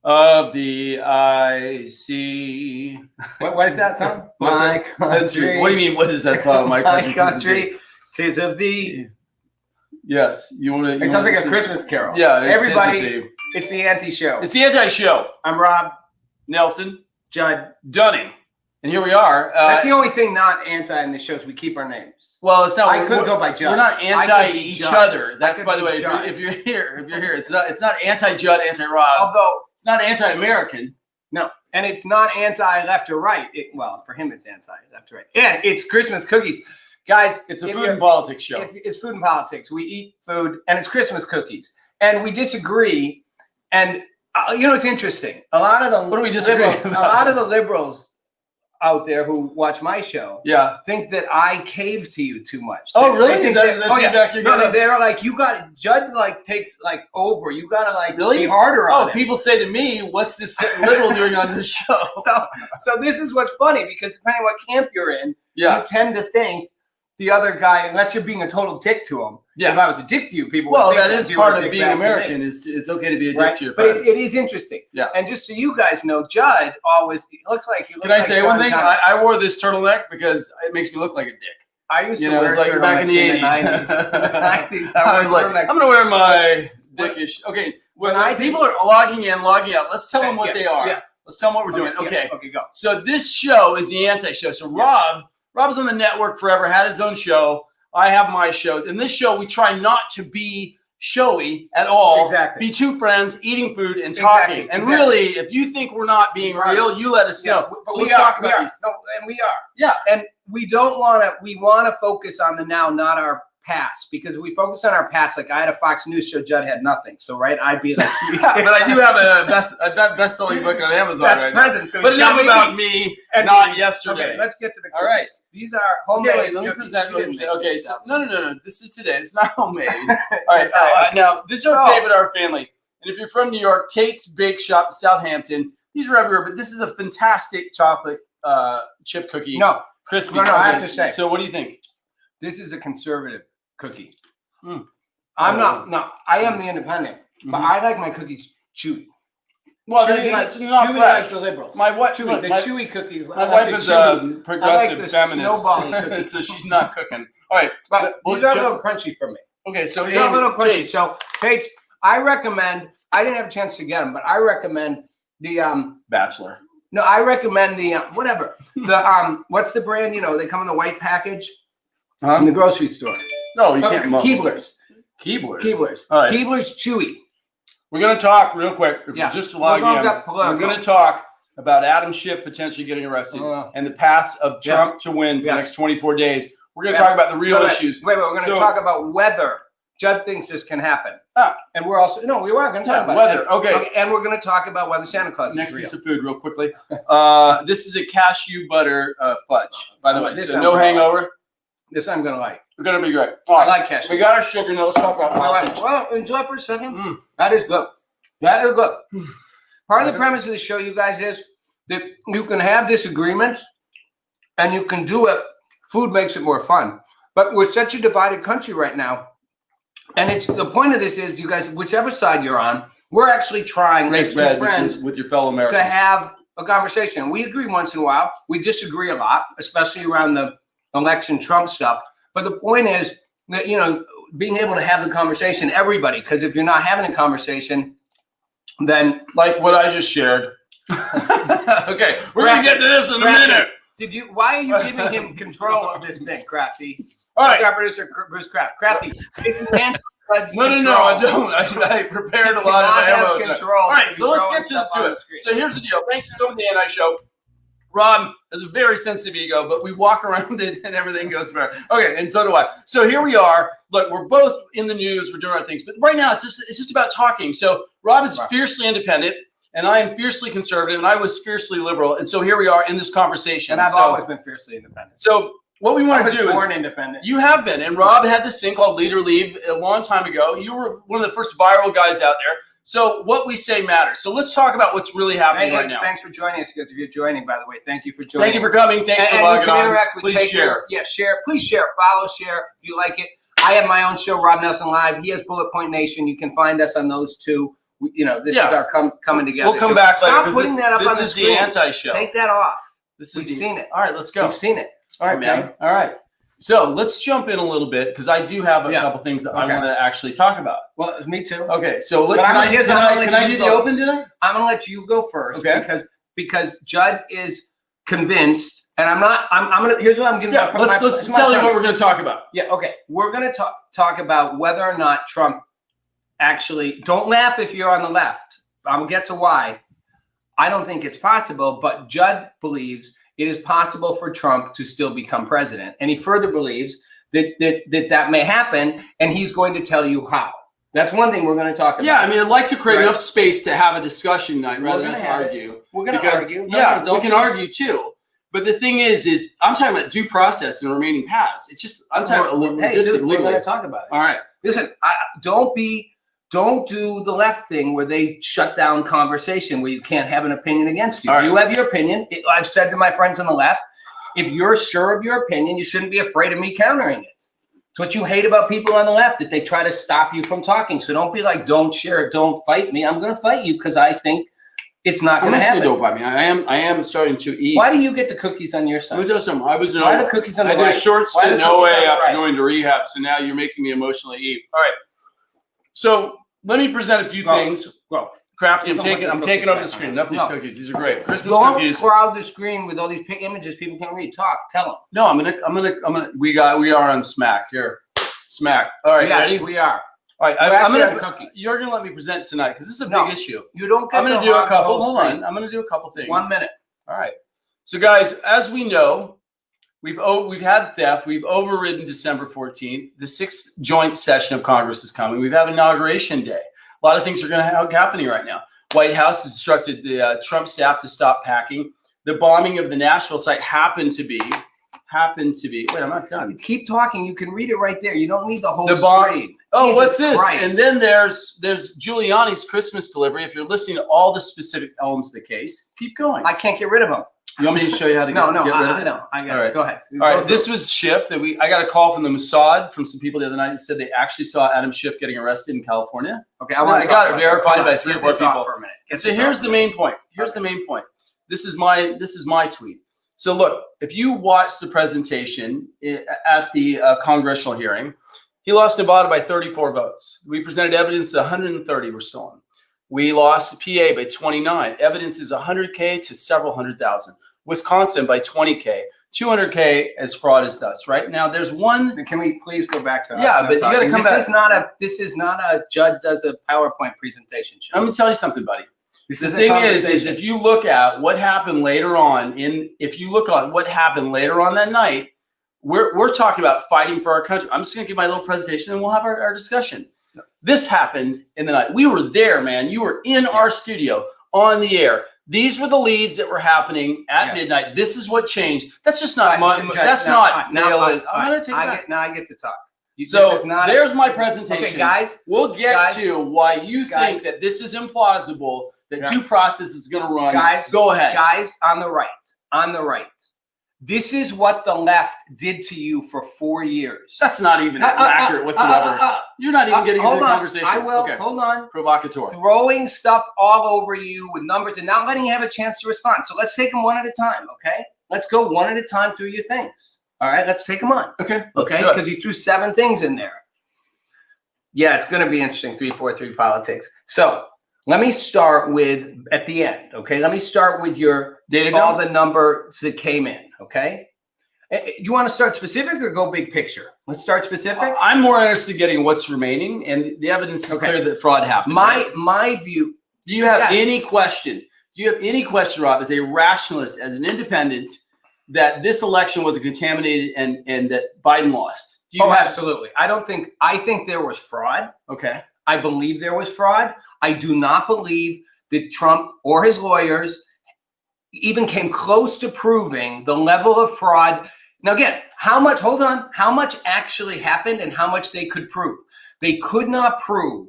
of the IC. What is that song? My country. What do you mean? What is that song? My country. Tis of thee. Yes, you want to. It sounds like a Christmas carol. Yeah, everybody. It's the anti-show. It's the anti-show. I'm Rob Nelson. Judd Dunning. And here we are. That's the only thing not anti in the shows. We keep our names. Well, it's not. I could go by Judd. We're not anti each other. That's, by the way, Judd. if you're here, it's not anti-Judd, anti-Rob. Although it's not anti-American. No, and it's not anti-left or right. Well, for him, it's anti-left or right. And it's Christmas cookies, guys. It's a food and politics show. It's food and politics. We eat food, and it's Christmas cookies, and we disagree. And it's interesting. A lot of the what do we disagree about? A lot of the liberals out there who watch my show, think that I cave to you too much. Oh, really? Is that feedback you're getting? They're like, you got Judd takes over. You got to be harder on him. People say to me, "What's this liberal doing on this show?" So this is what's funny because depending on what camp you're in, you tend to think the other guy, unless you're being a total dick to him. Yeah. If I was a dick to you, people would think that is part of being American. It's okay to be a dick to your friends. But it is interesting. Yeah. And just so you guys know, Judd always looks like he looks. Can I say one thing? I wore this turtleneck because it makes me look like a dick. I used to wear like back in the 80s. I was like, I'm gonna wear my dickish. Okay. When people are logging in, logging out, let's tell them what they are. Yeah. Let's tell them what we're doing. Okay. Okay, go. So this show is the anti-show. So Rob's on the network forever, had his own show. I have my shows. In this show, we try not to be showy at all. Exactly. Be two friends, eating food and talking. And really, if you think we're not being real, you let us know. So let's talk about these. No, and we are. Yeah. And we don't want to, we want to focus on the now, not our past. Because if we focus on our past, like I had a Fox News show, Judd had nothing. So, right, I'd be like. But I do have a best-selling book on Amazon That's present. So but enough about me and not yesterday. Okay, let's get to the All right. These are homemade. Okay, let me present. Okay, so no. This is today. It's not homemade. All right. Now, this is our favorite, our family. And if you're from New York, Tate's Bake Shop, Southampton. These are everywhere, but this is a fantastic chocolate chip cookie. No. Crispy. No, I have to say. So what do you think? This is a conservative cookie. I'm not. No, I am the independent, but I like my cookies chewy. Well, that's not chewy like the liberals. My wife, chewy cookies. My wife is a progressive feminist, so she's not cooking. All right, but these are a little crunchy for me. Okay, so these are a little crunchy. So Tate's, I recommend. I didn't have a chance to get them, but I recommend the Bachelor. No, I recommend the whatever the what's the brand? They come in the white package in the grocery store. No, you can't. Keebler's. All right. Keebler's chewy. We're going to talk real quick. If you're just logging in, we're going to talk about Adam Schiff potentially getting arrested and the paths of Trump to win for the next 24 days. We're going to talk about the real issues. Wait, we're going to talk about whether Judd thinks this can happen. And we're also, we are going to talk about weather. Okay. And we're going to talk about whether Santa Claus is next real. Piece of food real quickly. This is a cashew butter fudge, by the way. So no hangover. This I'm going to like. It's going to be great. I like cashew. We got our sugar. Now let's talk about sausage. Well, enjoy for a second. That is good. That is good. Part of the premise of the show, you guys, is that you can have disagreements and you can do it. Food makes it more fun. But we're such a divided country right now. And it's the point of this is, you guys, whichever side you're on, we're actually trying as two friends with your fellow Americans to have a conversation. We agree once in a while. We disagree a lot, especially around the election Trump stuff. But the point is that, being able to have the conversation, everybody, because if you're not having a conversation, then like what I just shared. Okay, we're going to get to this in a minute. Why are you giving him control of this thing, Crafty? All right. Our producer, Bruce Kraft. Crafty, it's No, I don't. I prepared a lot of ammo. Control. All right, so let's get to it. So here's the deal. Thanks for coming to the anti-show. Rob has a very sensitive ego, but we walk around it and everything goes fair. Okay, and so do I. So here we are. Look, we're both in the news. We're doing our things. But right now, it's just about talking. So Rob is fiercely independent, and I am fiercely conservative, and I was fiercely liberal. And so here we are in this conversation. And I've always been fiercely independent. So what we want to do born independent. You have been. And Rob had this thing called Leader Leave a long time ago. You were one of the first viral guys out there. So what we say matters. So let's talk about what's really happening right now. Thanks for joining us, because if you're joining, by the way, thank you for joining. Thank you for coming. Thanks for logging on. Interact with Please share. Share. Please share. Follow, share if you like it. I have my own show, Rob Nelson Live. He has Bullet Point Nation. You can find us on those two. this is our coming together. We'll come back later. Stop putting that up on the This is screen. the anti-show. Take that off. We've seen it. All right, let's go. We've seen it. All right, man. All right. So let's jump in a little bit because I do have a couple things that I want to actually talk about. Well, me too. Okay, so can I do the open today? I'm gonna let you go first. Okay. Because Judd is convinced, and I'm not. I'm gonna. Here's what I'm giving. Yeah. Let's tell you what we're gonna talk about. Yeah. Okay. We're gonna talk about whether or not Trump actually. Don't laugh if you're on the left. I'll get to why. I don't think it's possible, but Judd believes it is possible for Trump to still become president. And he further believes that may happen, and he's going to tell you how. That's one thing we're going to talk about. Yeah, I mean, I'd like to create enough space to have a discussion night rather than just argue. We're going to argue. We can argue too. But the thing is I'm talking about due process and remaining paths. It's just, I'm talking about logistically. We're going to talk about it. All right. Listen, don't do the left thing where they shut down conversation where you can't have an opinion against you. Right. You have your opinion. I've said to my friends on the left, if you're sure of your opinion, you shouldn't be afraid of me countering it. It's what you hate about people on the left, that they try to stop you from talking. So don't be like, don't share it, don't fight me. I'm going to fight you because I think it's not going to happen. Don't fight me. I am starting to eat. Why do you get the cookies on your side? Let me tell you something. Why the cookies on the right? I did a short stint in OA after going to rehab, so now you're making me emotionally eat. All right. So let me present a few things. Go. Crafty, I'm taking over the screen. Enough of these cookies. These are great. Christmas cookies. Don't crowd the screen with all these images people can't read. Talk. Tell them. No, I'm gonna. We are on Smack here. Smack. All right. Yes, ready? we are. All right. You're gonna let me present tonight because this is a big issue. You don't. I'm gonna do a couple. Hold on. I'm gonna do a couple things. 1 minute. All right. So guys, as we know, we've had theft. We've overridden December 14th. The 6th joint session of Congress is coming. We've had Inauguration Day. A lot of things are going to happening right now. White House has instructed the Trump staff to stop packing. The bombing of the Nashville site happened to be. Wait, I'm not done. Keep talking. You can read it right there. You don't need the whole screen. Oh, Jesus what's this? Christ. And then there's Giuliani's Christmas delivery. If you're listening to all the specific elements of the case, keep going. I can't get rid of them. You want me to show you how to get rid of it? No, I got all right. Go ahead. All right. This was Schiff. I got a call from the Mossad from some people the other night that said they actually saw Adam Schiff getting arrested in California. Okay, I got it verified by 3 or 4 people. For a minute. So here's the main point. The main point. This is my tweet. So look, if you watch the presentation at the congressional hearing, he lost Nevada by 34 votes. We presented evidence that 130 were stolen. We lost PA by 29. Evidence is 100K to several 100,000. Wisconsin by 20K. 200K as fraud as thus. Right now, there's one. Can we please go back to? Yeah, but you got to come back. This is not a Judd does a PowerPoint presentation show. Let me tell you something, buddy. The thing is if you look at what happened later on that night, we're talking about fighting for our country. I'm just going to give my little presentation and we'll have our discussion. No. This happened in the night. We were there, man. You were in our studio on the air. These were the leads that were happening at midnight. This is what changed. That's just not that's not nail it. I'm going to take it back. Now I get to talk. There's my presentation. Okay, guys. We'll get to why you think that this is implausible, that due process is going to run. Guys, go ahead. Guys, on the right. This is what the left did to you for 4 years. That's not even accurate whatsoever. You're not even getting into the conversation. I will. Okay. Hold on. Provocateur. Throwing stuff all over you with numbers and not letting you have a chance to respond. So let's take them one at a time, okay? Let's go one at a time through your things. All right, let's take them on. Okay. Because you threw 7 things in there. Yeah, it's going to be interesting. 3-4-3 politics. So let me start with at the end. Okay, let me start with your data. All the numbers that came in. Okay. Do you want to start specific or go big picture? Let's start specific. I'm more interested in getting what's remaining, and the evidence is clear that fraud happened. My view. Do you have any question? Do you have any question, Rob, as a rationalist, as an independent, that this election was contaminated and that Biden lost? Absolutely. I think there was fraud. Okay. I believe there was fraud. I do not believe that Trump or his lawyers even came close to proving the level of fraud. Now, again, how much actually happened and how much they could prove? They could not prove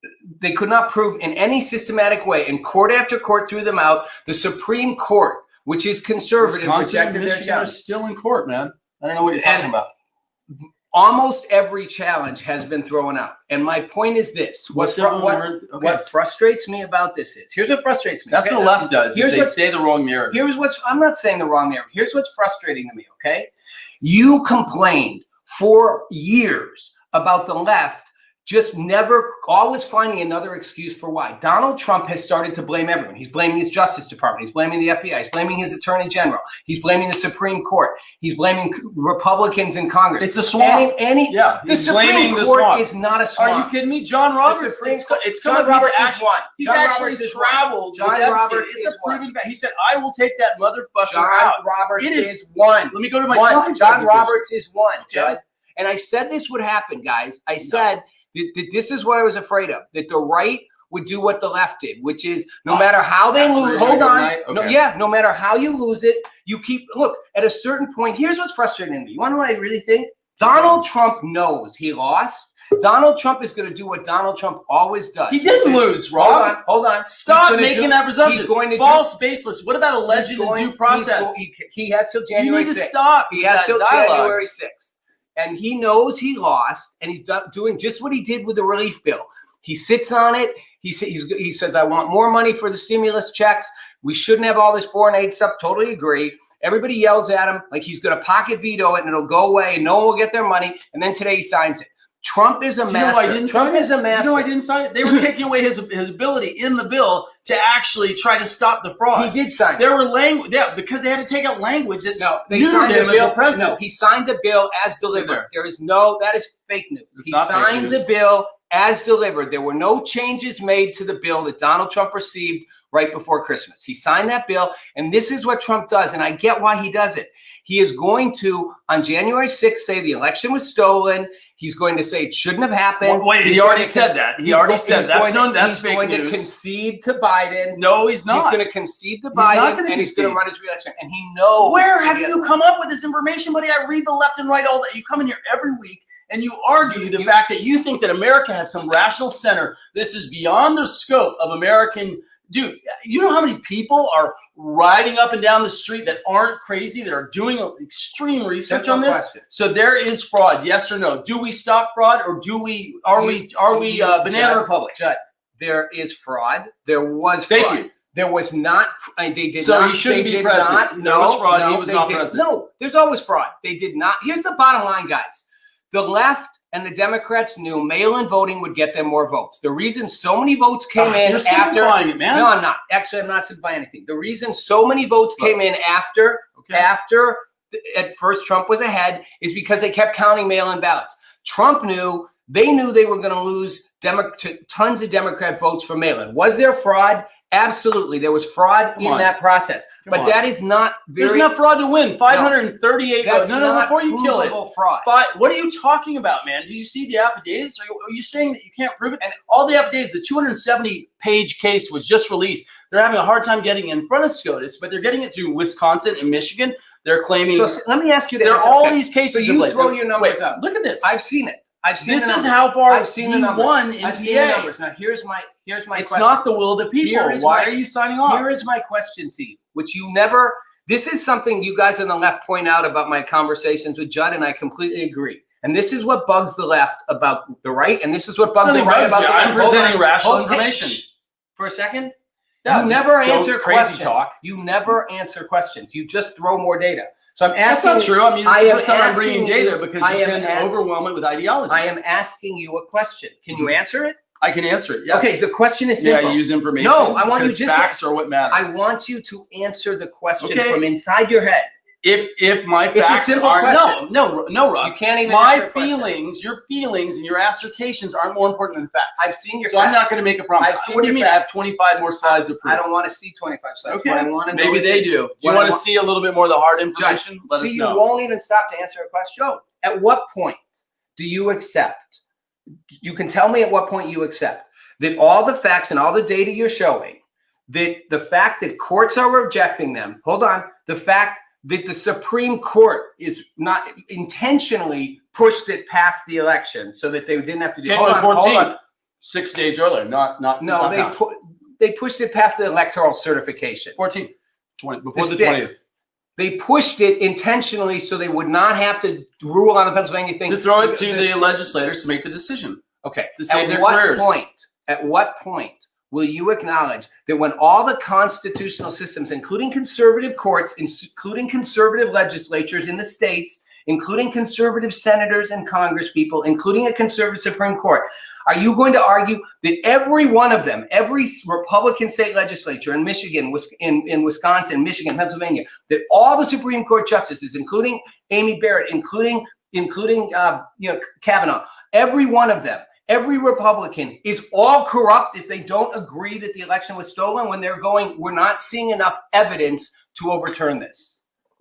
in any systematic way, and court after court threw them out. The Supreme Court, which is conservative, rejected their challenge. Still in court, man. I don't know what you're talking about. almost every challenge has been thrown out. And my point is this. What frustrates me about this is, here's what frustrates me. That's what the left does, is they say the wrong narrative. I'm not saying the wrong narrative. Here's what's frustrating to me, okay? You complained for years about the left just never, always finding another excuse for why. Donald Trump has started to blame everyone. He's blaming his Justice Department. He's blaming the FBI. He's blaming his Attorney General. He's blaming the Supreme Court. He's blaming Republicans in Congress. It's a swamp. The Supreme Court is not a swamp. Are you kidding me? John Roberts. It's John Roberts is one. He's actually traveled. John Roberts is one. He said, I will take that motherfucker out. John Roberts is one. Let me go to my slide. John Roberts is one, Judd. And I said this would happen, guys. I said that this is what I was afraid of, that the right would do what the left did, which is no matter how they lose, no matter how you lose it, you keep, look, at a certain point, here's what's frustrating to me. You want to know what I really think? Donald Trump knows he lost. Donald Trump is going to do what Donald Trump always does. He didn't lose, Rob. Hold on. Stop making that presumption. He's going to false, baseless. What about alleged and due process? He has till January 6th. You need to stop. He has till January 6th. And he knows he lost, and he's doing just what he did with the relief bill. He sits on it. He says, I want more money for the stimulus checks. We shouldn't have all this foreign aid stuff. Totally agree. Everybody yells at him like he's going to pocket veto it, and it'll go away, and no one will get their money. And then today he signs it. Trump is a master. Trump is a master. You know I didn't sign it? They were taking away his ability in the bill to actually try to stop the fraud. He did sign it. There were because they had to take out language that neutered him as a president. No, he signed the bill as delivered. There is that is fake news. He signed the bill as delivered. There were no changes made to the bill that Donald Trump received right before Christmas. He signed that bill, and this is what Trump does, and I get why he does it. He is going to, on January 6th, say the election was stolen. He's going to say it shouldn't have happened. Wait, he already said that. He already said that's fake news. He's going to concede to Biden. No, he's not. He's going to concede to Biden, and he's going to run his re-election. And he knows. Where have you come up with this information, buddy? I read the left and right all that. You come in here every week, and you argue the fact that you think that America has some rational center. This is beyond the scope of American. Dude, you know how many people are riding up and down the street that aren't crazy, that are doing extreme research on this? Question. So there is fraud, yes or no? Do we stop fraud, or are we banana republic? Judd, there is fraud. There was fraud. Thank you. There was not. They did so not. he shouldn't be president. There was fraud. He was not president. No, there's always fraud. They did not. Here's the bottom line, guys. The left and the Democrats knew mail-in voting would get them more votes. The reason so many votes came in you're after simplifying it, man. No, I'm not. Actually, I'm not simplifying anything. The reason so many votes came in after at first Trump was ahead is because they kept counting mail-in ballots. Trump knew they were going to lose tons of Democrat votes for mail-in. Was there fraud? Absolutely. There was fraud in that process. But that is not There's enough fraud to win. 538 votes. No, before you kill it. Fraud. What are you talking about, man? Did you see the affidavits? Are you saying that you can't prove it? And all the affidavits, the 270-page case was just released. They're having a hard time getting in front of SCOTUS, but they're getting it through Wisconsin and Michigan. They're claiming. So let me ask you this. There are all these cases. So you throw your numbers up. Look at this. I've seen it. This is how far he won in PA. Seen the numbers. Now here's my It's question. not the will of the people. Why are you signing off? Here is my question to you, which you never. This is something you guys on the left point out about my conversations with Judd, and I completely agree. And this is what bugs the left about the right, and this is what bugs the right about the left. I'm presenting rational information. For a second. Yeah, you never answer questions. Talk. You never answer questions. You just throw more data. So I'm asking. That's not true. I mean, this is the first time I'm bringing data because you tend to overwhelm it with ideology. I am asking you a question. Can you answer it? I can answer it. Yes. Okay. The question is simple. Yeah, I use information. No, I want you just facts are what matter. I want you to answer the question from inside your head. If my facts aren't no, Rob. You can't even. My feelings, your feelings, and your assertions aren't more important than the facts. I've seen your. So I'm not going to make a promise. What do you mean? I have 25 more slides of proof. I don't want to see 25 slides. Okay. What I want to know Maybe they do. Do you want to see a little bit more of the hard information? Let us know. You won't even stop to answer a question. No. At what point do you accept? You can tell me at what point you accept that all the facts and all the data you're showing, that the fact that courts are rejecting them. Hold on. The fact that the Supreme Court is not intentionally pushed it past the election so that they didn't have to do. Hold on. 6 days earlier, they pushed it past the electoral certification. 14, 20 before the 20th. They pushed it intentionally so they would not have to rule on the Pennsylvania thing. To throw it to the legislators to make the decision. Okay. To save their careers. At what point will you acknowledge that when all the constitutional systems, including conservative courts, including conservative legislatures in the states, including conservative senators and congresspeople, including a conservative Supreme Court, are you going to argue that every one of them, every Republican state legislature in Michigan, in Wisconsin, Michigan, Pennsylvania, that all the Supreme Court justices, including Amy Barrett, including Kavanaugh, every one of them, every Republican is all corrupt if they don't agree that the election was stolen, when they're going, we're not seeing enough evidence to overturn this?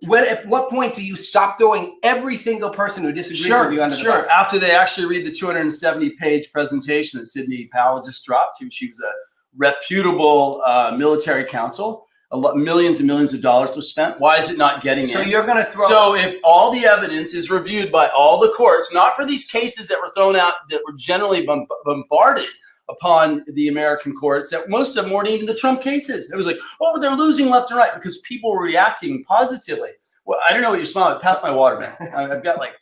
At what point do you stop throwing every single person who disagrees with you under the bus? After they actually read the 270-page presentation that Sidney Powell just dropped. She was a reputable military counsel. Millions and millions of dollars was spent. Why is it not getting in? So you're going to throw... So if all the evidence is reviewed by all the courts, not for these cases that were thrown out that were generally bombarded upon the American courts, that most of them weren't even the Trump cases. It was like, oh, they're losing left and right because people were reacting positively. Well, I don't know what you're smiling. Pass my water, man. I've got like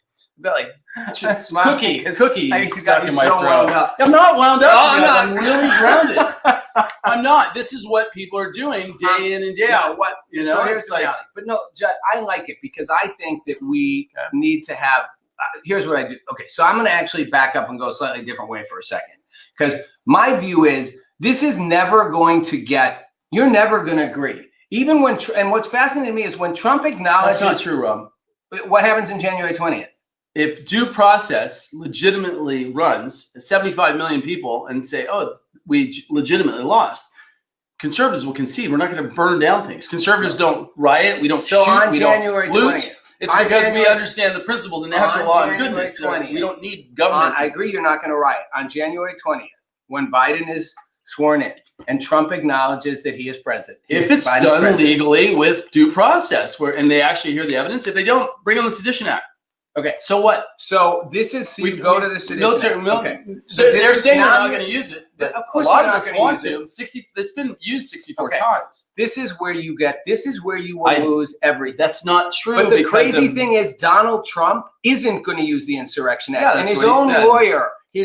cookie stuck in my throat. I'm not wound up. I'm really grounded. I'm not. This is what people are doing day in and day out. So here's the reality. But no, Judd, I like it because I think that we need to have. Here's what I do. Okay, so I'm going to actually back up and go a slightly different way for a second. Because my view is this is never going to get, you're never going to agree. Even when, and what's fascinating to me is when Trump acknowledges. That's not true, Rob. What happens in January 20th? If due process legitimately runs 75 million people and say, oh, we legitimately lost, conservatives will concede. We're not going to burn down things. Conservatives don't riot. We don't shoot. We don't loot. It's because we understand the principles of natural law and goodness. So we don't need government. I agree you're not going to riot. On January 20th, when Biden is sworn in and Trump acknowledges that he is president. If it's done legally with due process, and they actually hear the evidence, if they don't, bring on the Sedition Act. Okay, so what? So this is, we go to the Sedition Act. Okay. So they're saying they're not going to use it. But of course, a lot of us want to. It's been used 64 times. This is where you will lose everything. That's not true. But the crazy thing is, Donald Trump isn't going to use the Insurrection Act. And his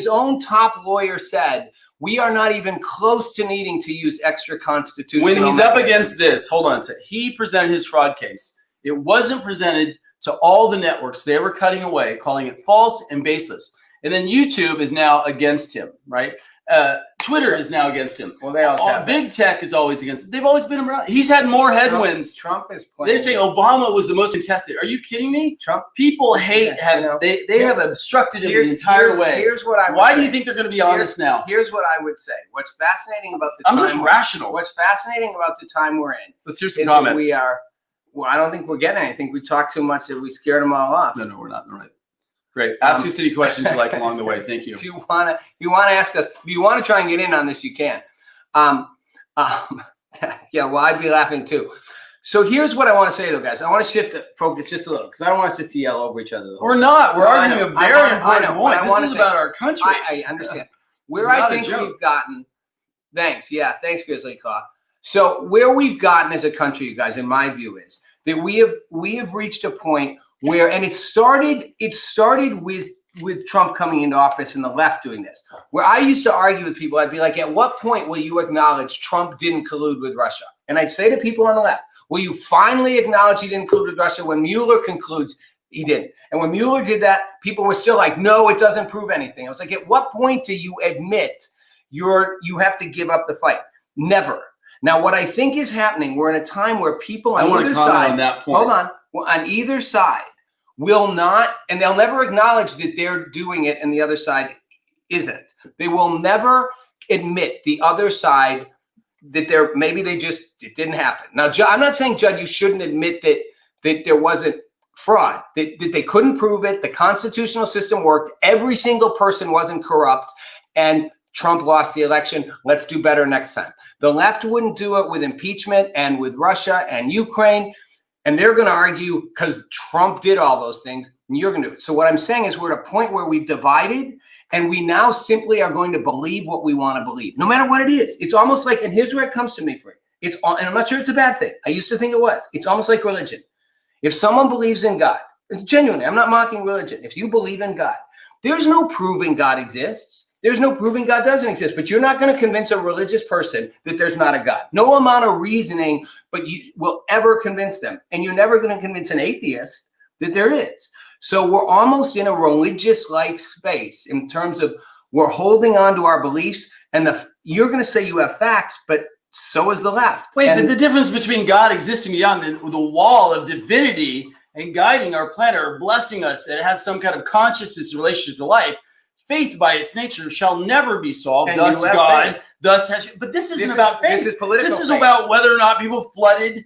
own top lawyer said, we are not even close to needing to use extra constitutional. When he's up against this, hold on a second. He presented his fraud case. It wasn't presented to all the networks. They were cutting away, calling it false and baseless. And then YouTube is now against him, right? Twitter is now against him. Well, they always have. Big tech is always against him. They've always been around. He's had more headwinds. Trump is playing. They say Obama was the most contested. Are you kidding me? Trump. People hate they have obstructed him the entire way. Here's what I would Why say. do you think they're going to be honest now? Here's what I would say. What's fascinating about the I'm just rational. What's fascinating about the time we're in. Let's hear some comments. Well, I don't think we're getting anything. We talked too much that we scared them all off. No, we're not. Right. Great. Ask us any questions you like along the way. Thank you. If you want to ask us, if you want to try and get in on this, you can. Yeah, well, I'd be laughing too. So here's what I want to say, though, guys. I want to shift focus just a little because I don't want us just to yell over each other. We're not. We're arguing a very important point. This is about our country. I understand. Where I think we've gotten. Thanks. Yeah. Thanks, Grizzly Claw. So where we've gotten as a country, you guys, in my view, is that we have reached a point where, and it started with Trump coming into office and the left doing this, where I used to argue with people. I'd be like, at what point will you acknowledge Trump didn't collude with Russia? And I'd say to people on the left, will you finally acknowledge he didn't collude with Russia when Mueller concludes he didn't? And when Mueller did that, people were still like, no, it doesn't prove anything. I was like, at what point do you admit you have to give up the fight? Never. Now, what I think is happening, we're in a time where people on either side, on that point. Hold on, on either side will not, and they'll never acknowledge that they're doing it and the other side isn't. They will never admit the other side that it didn't happen. Now, Judd, I'm not saying, Judd, you shouldn't admit that there wasn't fraud, that they couldn't prove it. The constitutional system worked. Every single person wasn't corrupt, and Trump lost the election. Let's do better next time. The left wouldn't do it with impeachment and with Russia and Ukraine. And they're going to argue because Trump did all those things, and you're going to do it. So what I'm saying is we're at a point where we've divided, and we now simply are going to believe what we want to believe, no matter what it is. It's almost like, and here's where it comes to me, Free. And I'm not sure it's a bad thing. I used to think it was. It's almost like religion. If someone believes in God, genuinely, I'm not mocking religion. If you believe in God, there's no proving God exists. There's no proving God doesn't exist, but you're not going to convince a religious person that there's not a God. No amount of reasoning, but you will ever convince them. And you're never going to convince an atheist that there is. So we're almost in a religious-like space in terms of we're holding on to our beliefs, and you're going to say you have facts, but so is the left. Wait, but the difference between God existing beyond the wall of divinity and guiding our planet or blessing us that it has some kind of consciousness in relationship to life, faith by its nature shall never be solved. And thus God, thus has. But this isn't about faith. This is political. This is faith. about whether or not people flooded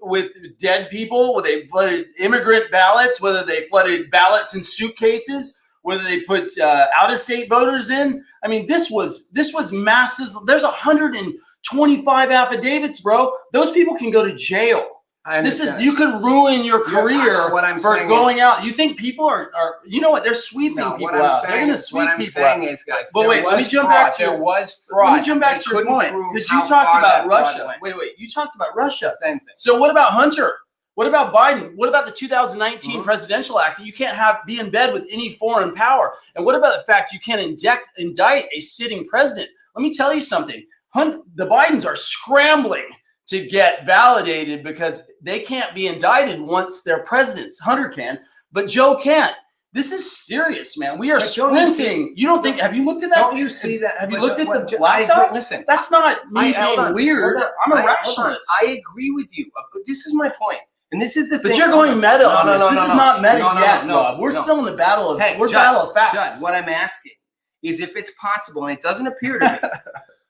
with dead people, whether they flooded immigrant ballots, whether they flooded ballots in suitcases, whether they put out-of-state voters in. I mean, this was masses. There's 125 affidavits, bro. Those people can go to jail. You could ruin your career for going out. You think people are you know what? They're sweeping people out. They're going to sweep people out. But wait, let me jump back to your fraud. Let me jump back to your point because you talked about Russia. Wait, you talked about Russia. Same thing. So what about Hunter? What about Biden? What about the 2019 Presidential Act that you can't be in bed with any foreign power? And what about the fact you can't indict a sitting president? Let me tell you something. The Bidens are scrambling to get validated because they can't be indicted once they're presidents. Hunter can, but Joe can't. This is serious, man. We are sprinting. You don't think? Have you looked at that? Don't you see that? Have you looked at the laptop? Listen, that's not me being weird. I'm a rationalist. I agree with you. This is my point. And this is the thing. But you're going meta on this. This is not meta yet. No, we're still in the battle of battle of facts. Judd, what I'm asking is if it's possible, and it doesn't appear to me,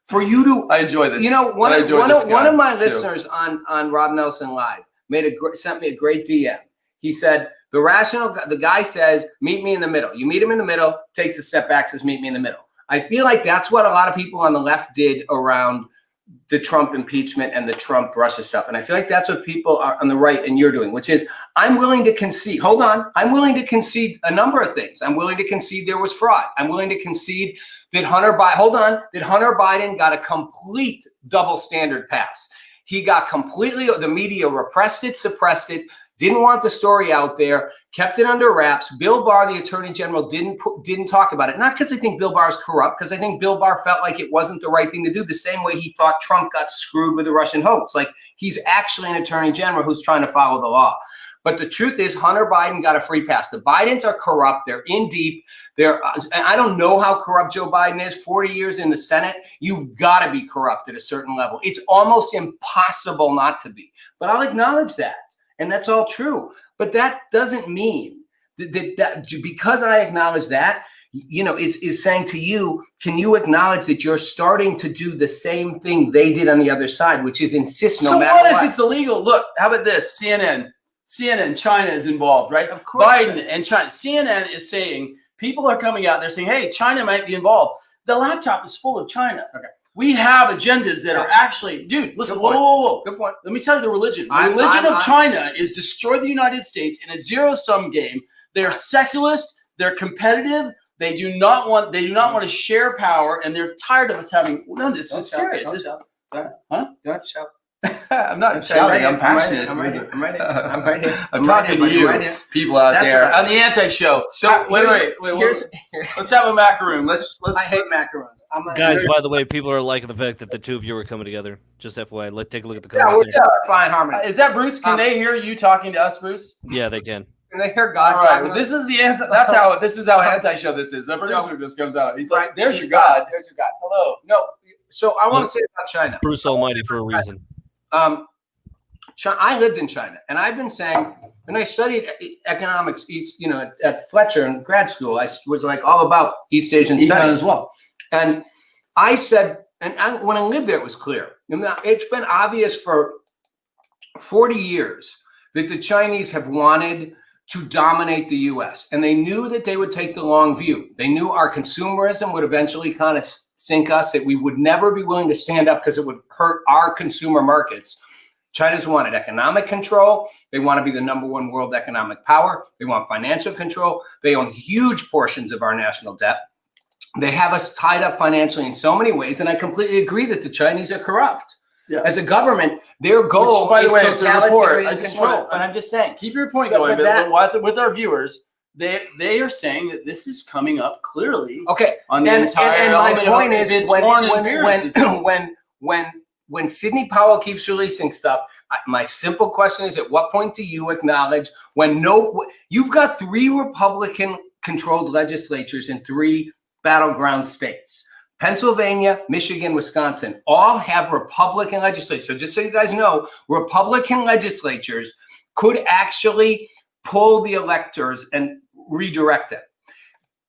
for you to. I enjoy this. You know, one of my listeners on Rob Nelson Live sent me a great DM. He said the guy says, meet me in the middle. You meet him in the middle, takes a step back, says, meet me in the middle. I feel like that's what a lot of people on the left did around the Trump impeachment and the Trump Russia stuff. And I feel like that's what people are on the right and you're doing, which is I'm willing to concede. Hold on. I'm willing to concede a number of things. I'm willing to concede there was fraud. I'm willing to concede that Hunter Biden got a complete double standard pass. He got the media repressed it, suppressed it, didn't want the story out there, kept it under wraps. Bill Barr, the Attorney General, didn't talk about it. Not because I think Bill Barr is corrupt, because I think Bill Barr felt like it wasn't the right thing to do, the same way he thought Trump got screwed with the Russian hoax. Like, he's actually an Attorney General who's trying to follow the law. But the truth is, Hunter Biden got a free pass. The Bidens are corrupt. They're in deep. And I don't know how corrupt Joe Biden is. 40 years in the Senate, you've got to be corrupt at a certain level. It's almost impossible not to be. But I'll acknowledge that. And that's all true. But that doesn't mean that because I acknowledge that, is saying to you, can you acknowledge that you're starting to do the same thing they did on the other side, which is insist no matter what. So what if it's illegal? Look, how about this? CNN, China is involved, right? Of course. Biden and China. CNN is saying, people are coming out, they're saying, hey, China might be involved. The laptop is full of China. Okay. We have agendas that are actually, dude, listen, whoa. Good point. Let me tell you the religion. The religion of China is destroy the United States in a zero-sum game. They're secularist, they're competitive, they do not want to share power, and they're tired of us having this is serious. Don't shout. I'm not shouting. I'm passionate. I'm right here. I'm talking to you, people out there on the anti-show. So wait. Let's have a macaroon. Let's. I hate macaroons. Guys, by the way, people are liking the fact that the two of you are coming together. Just FYI, let's take a look at the comments. Yeah, fine harmony. Is that Bruce? Can they hear you talking to us, Bruce? Yeah, they can. Can they hear God? All right. Well, this is the answer. This is how anti-show this is. The producer just comes out. He's like, "There's your God. There's your God." Hello. No. So I want to say about China. Bruce Almighty for a reason. I lived in China, and I've been saying, and I studied economics, at Fletcher in grad school. I was like all about East Asian studies as well. And I said, when I lived there, it was clear. It's been obvious for 40 years that the Chinese have wanted to dominate the U.S. And they knew that they would take the long view. They knew our consumerism would eventually kind of sink us, that we would never be willing to stand up because it would hurt our consumer markets. China's wanted economic control. They want to be the #1 world economic power. They want financial control. They own huge portions of our national debt. They have us tied up financially in so many ways. And I completely agree that the Chinese are corrupt. As a government, their goal Which, by the is way, if the report, totalitarian I just control. want But I'm just saying. keep your point But going. with that- But with our viewers, they are saying that this is coming up clearly. Okay. On the entire and my element point of is it's when foreign interference. when Sidney Powell keeps releasing stuff, my simple question is: at what point do you acknowledge when you've got 3 Republican-controlled legislatures in 3 battleground states? Pennsylvania, Michigan, Wisconsin all have Republican legislatures. So just so you guys know, Republican legislatures could actually pull the electors and redirect them.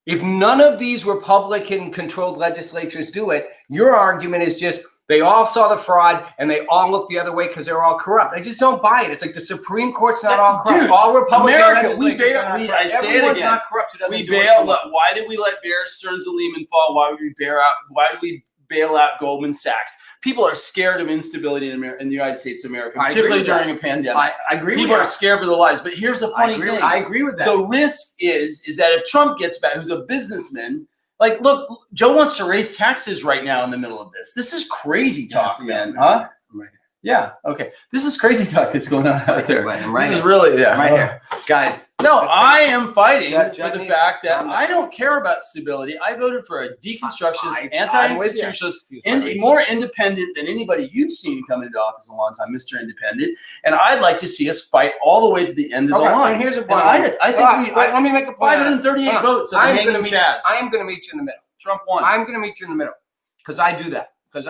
If none of these Republican-controlled legislatures do it, your argument is just they all saw the fraud and they all look the other way because they're all corrupt. I just don't buy it. It's like the Supreme Court's not all corrupt. Dude, all Republican America, we legislatures are not bail. corrupt. I say Everyone's it again. not corrupt who doesn't We do what bail. you want. Look, why did we let Bear Stearns and Lehman fall? Why would we bail out? Why do we bail out Goldman Sachs? People are scared of instability in the United States of America, particularly during a pandemic. I agree. People are scared for their lives. But here's the funny thing. I agree with that. The risk is that if Trump gets back, who's a businessman, like, look, Joe wants to raise taxes right now in the middle of this. This is crazy talk, man. Huh? Right. Yeah. Okay. This is crazy talk that's going on out there. I'm right This is here. really, I'm right here. Guys. No, I am fighting Judd for the needs fact that to- I don't care about stability. I voted for a deconstructionist, I'm anti-institutionalist, more independent than anybody you've seen come into office in a long time, Mr. Independent. And I'd like to see us fight all the way to the end of the line. And here's a And point. I think let me make a point. 538 votes of the hanging chads. I am going to meet you in the middle. Trump won. I'm going to meet you in the middle because I do that. Because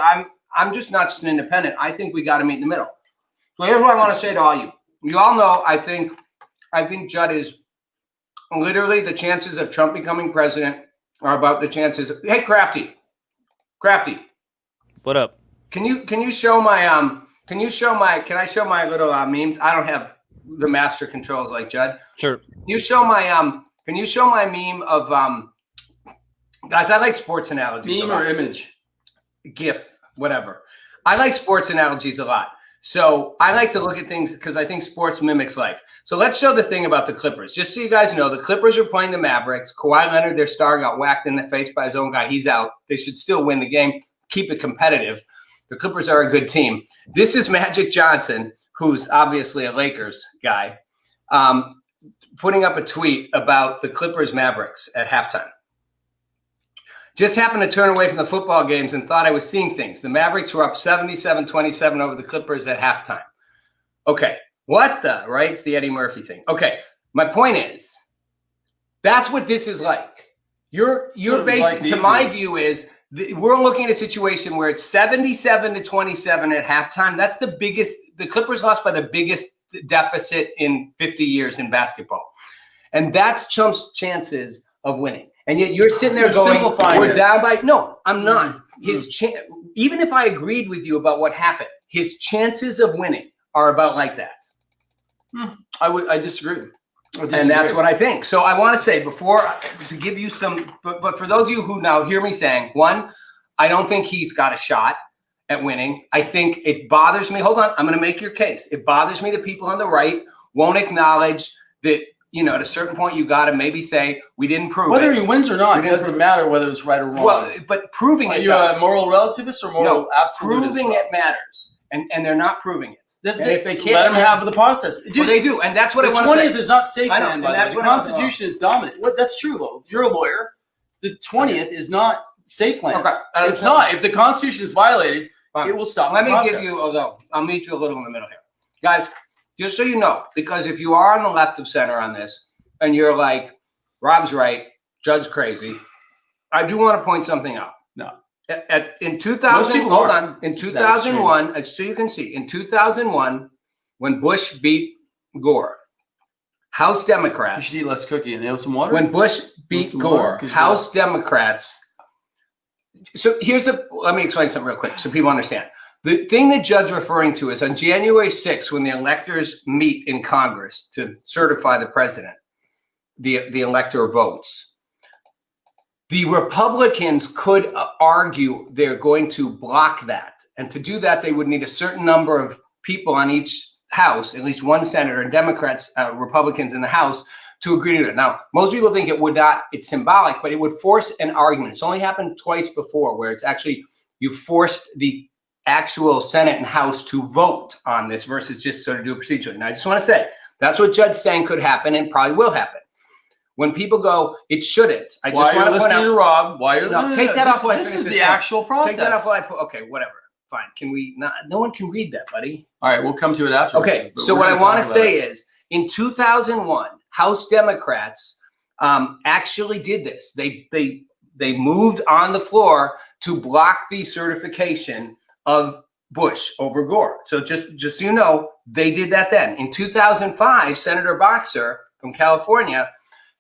I'm just not just an independent. I think we got to meet in the middle. So here's what I want to say to all you. You all know I think Judd is literally the chances of Trump becoming president are about the chances of, hey, Crafty. What up? Can I show my little memes? I don't have the master controls like Judd. Sure. Can you show my meme of guys, I like sports analogies. Meme or image? GIF, whatever. I like sports analogies a lot. So I like to look at things because I think sports mimics life. So let's show the thing about the Clippers. Just so you guys know, the Clippers are playing the Mavericks. Kawhi Leonard, their star, got whacked in the face by his own guy. He's out. They should still win the game. Keep it competitive. The Clippers are a good team. This is Magic Johnson, who's obviously a Lakers guy, putting up a tweet about the Clippers Mavericks at halftime. Just happened to turn away from the football games and thought I was seeing things. The Mavericks were up 77-27 over the Clippers at halftime. Okay, right? It's the Eddie Murphy thing. Okay, my point is, that's what this is like. You're basically, to my view, is we're looking at a situation where it's 77-27 at halftime. That's the biggest. The Clippers lost by the biggest deficit in 50 years in basketball, and that's Trump's chances of winning. And yet you're sitting there going, we're down by. No, I'm not. Even if I agreed with you about what happened, his chances of winning are about like that. I disagree. And that's what I think. So I want to say to give you some, but for those of you who now hear me saying, one, I don't think he's got a shot at winning. I think it bothers me. Hold on. I'm going to make your case. It bothers me that people on the right won't acknowledge that, at a certain point, you got to maybe say, we didn't prove whether it. he wins or not, it doesn't matter whether it's right or wrong. Well, but proving it does. Are you a moral relativist or moral absolutist? Proving it matters. And they're not proving it. And if they can't, let them have the process. Dude, they do. And that's what I want to say. The 20th is not safe, man. The Constitution is dominant. That's true, though. You're a lawyer. The 20th is not safe land. Okay. It's not. If the Constitution is violated, it will stop the process. Let me give you, I'll meet you a little in the middle here. Guys, just so you know, because if you are on the left of center on this, and you're like, Rob's right, Judd's crazy, I do want to point something out. No. In 2000, hold on. In 2001, so you can see, in 2001, when Bush beat Gore, House Democrats. You should eat less cookie and nail some water. When Bush beat Gore, House Democrats. So let me explain something real quick so people understand. The thing that Judd's referring to is on January 6th, when the electors meet in Congress to certify the president, the elector votes. The Republicans could argue they're going to block that. And to do that, they would need a certain number of people on each house, at least one senator, and Democrats, Republicans in the House, to agree to it. Now, most people think it would not, it's symbolic, but it would force an argument. It's only happened twice before where it's actually, you forced the actual Senate and House to vote on this versus just sort of do it procedurally. And I just want to say, that's what Judd's saying could happen and probably will happen. When people go, it shouldn't. I just want to point out, to Rob. Why you're take that off. This is the actual process. Take that off while I put. Okay, whatever. Fine. Can we not? No one can read that, buddy. All right, we'll come to it after. Okay. So what I want to say is, in 2001, House Democrats actually did this. They moved on the floor to block the certification of Bush over Gore. So just so you know, they did that then. In 2005, Senator Boxer from California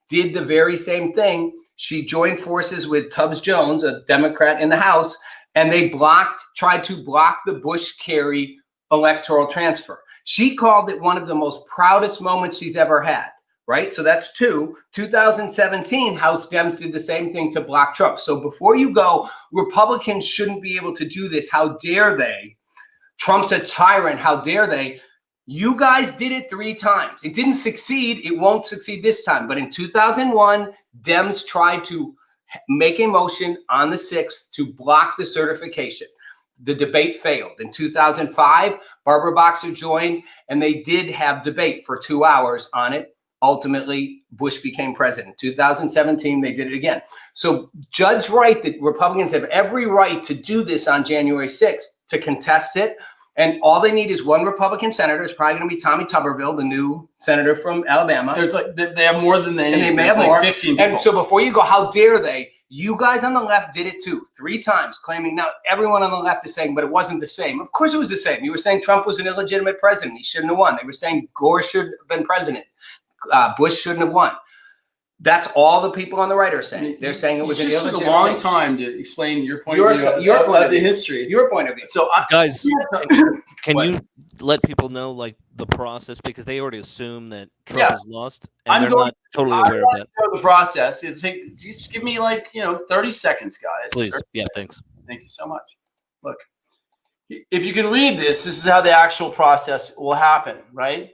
did the very same thing. She joined forces with Tubbs Jones, a Democrat in the House, and they tried to block the Bush-Kerry electoral transfer. She called it one of the most proudest moments she's ever had, right? So that's 2017, House Dems did the same thing to block Trump. So before you go, Republicans shouldn't be able to do this. How dare they? Trump's a tyrant. How dare they? You guys did it 3 times. It didn't succeed. It won't succeed this time. But in 2001, Dems tried to make a motion on the 6th to block the certification. The debate failed. In 2005, Barbara Boxer joined, and they did have debate for 2 hours on it. Ultimately, Bush became president. 2017, they did it again. So Judd's right that Republicans have every right to do this on January 6th, to contest it. And all they need is one Republican senator. It's probably going to be Tommy Tuberville, the new senator from Alabama. There's they have more than they need. And they may have more. 15 people. And so before you go, how dare they? You guys on the left did it too, 3 times, claiming now everyone on the left is saying, but it wasn't the same. Of course it was the same. You were saying Trump was an illegitimate president. He shouldn't have won. They were saying Gore should have been president. Bush shouldn't have won. That's all the people on the right are saying. They're saying it was an illegitimate. It took a long time to explain your point of view of the history. Your point of view. So, guys, can you let people know like the process, because they already assume that Trump has lost, and they're not totally aware of that. The process is just give me 30 seconds, guys. Please, yeah, thanks. Thank you so much. Look, if you can read this is how the actual process will happen, right?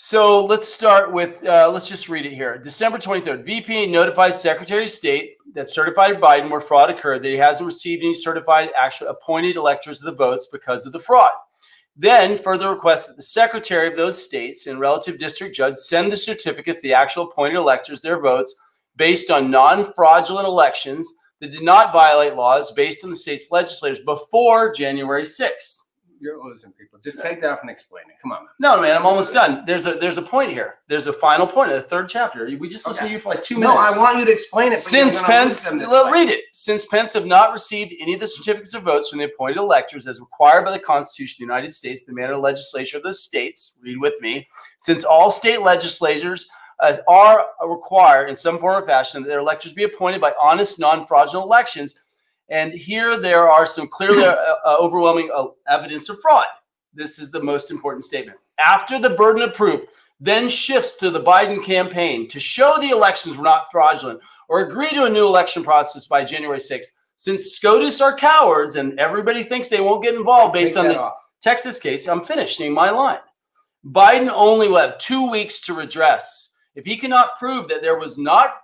So let's start with, let's just read it here. December 23rd, VP notifies Secretary of State that certified Biden where fraud occurred, that he hasn't received any certified actual appointed electors of the votes because of the fraud. Then further requests that the Secretary of those states and relative district judge send the certificates, the actual appointed electors, their votes based on non-fraudulent elections that did not violate laws based on the state's legislators before January 6th. You're losing people. Just take that off and explain it. Come on, man. No, man, I'm almost done. There's a point here. There's a final point in the 3rd chapter. We just listened to you for 2 minutes. No, I want you to explain it. Since Pence, read it. Since Pence have not received any of the certificates of votes from the appointed electors as required by the Constitution of the United States, the manner of legislature of the states, read with me, since all state legislators are required in some form or fashion that their electors be appointed by honest, non-fraudulent elections. And here there are some clearly overwhelming evidence of fraud. This is the most important statement. After the burden of proof then shifts to the Biden campaign to show the elections were not fraudulent or agree to a new election process by January 6th, since SCOTUS are cowards and everybody thinks they won't get involved based on the Texas case, I'm finishing my line. Biden only will have 2 weeks to redress. If he cannot prove that there was not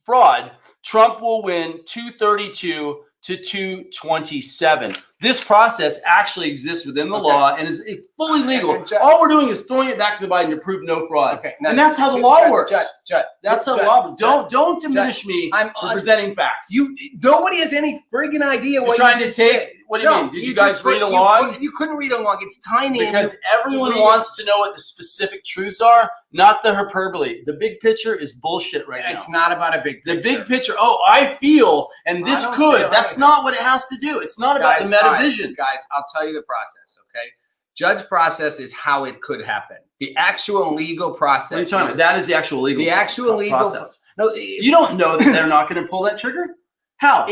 fraud, Trump will win 232 to 227. This process actually exists within the law and is fully legal. All we're doing is throwing it back to the Biden to prove no fraud. Okay, and that's how the law works. Judd, that's how the law works. Don't diminish me for presenting facts. Nobody has any friggin' idea what you're trying to take. What do you mean? Did you guys read along? You couldn't read along. It's tiny. Because everyone wants to know what the specific truths are, not the hyperbole. The big picture is bullshit right now. It's not about a big picture. The big picture, I feel, and this could. That's not what it has to do. It's not about the metavision. Guys, I'll tell you the process, okay? Judge's process is how it could happen. The actual legal process. What are you talking about? That is the actual legal process. The actual legal process. No, you don't know that they're not going to pull that trigger? How?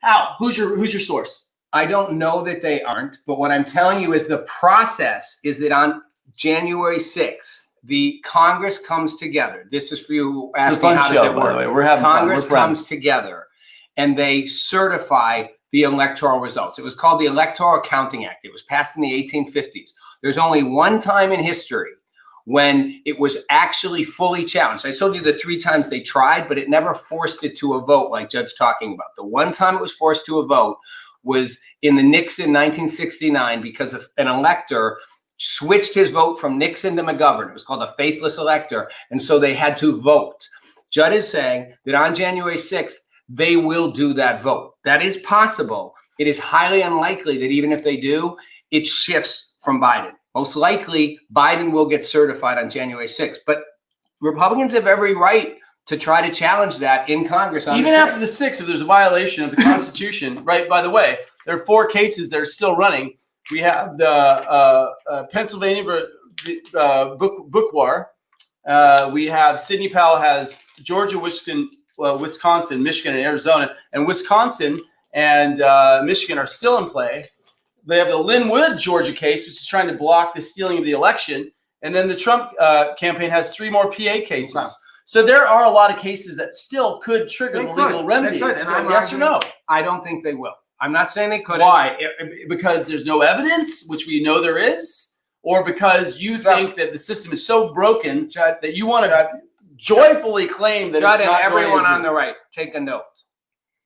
How? Who's your source? I don't know that they aren't, but what I'm telling you is the process is that on January 6th, the Congress comes together. This is for you asking how does it work. By the way. We're having Congress comes together and they certify the electoral results. It was called the Electoral Counting Act. It was passed in the 1850s. There's only one time in history when it was actually fully challenged. I told you the 3 times they tried, but it never forced it to a vote like Judd's talking about. The one time it was forced to a vote was in the Nixon 1969 because an elector switched his vote from Nixon to McGovern. It was called a faithless elector. And so they had to vote. Judd is saying that on January 6th, they will do that vote. That is possible. It is highly unlikely that even if they do, it shifts from Biden. Most likely, Biden will get certified on January 6th. But Republicans have every right to try to challenge that in Congress. Even after the 6th, if there's a violation of the Constitution, right? By the way, there are 4 cases that are still running. We have the Pennsylvania Bookwar. We have Sidney Powell has Georgia, Wisconsin, Michigan, and Arizona. And Wisconsin and Michigan are still in play. They have the Linwood, Georgia case, which is trying to block the stealing of the election. And then the Trump campaign has 3 more PA cases. Okay. So there are a lot of cases that still could trigger the legal remedy. So yes or no? I don't think they will. I'm not saying they couldn't. Why? Because there's no evidence, which we know there is, or because you think that the system is so broken that you want to joyfully claim that Judd, it's not and everyone going on the right, take a note.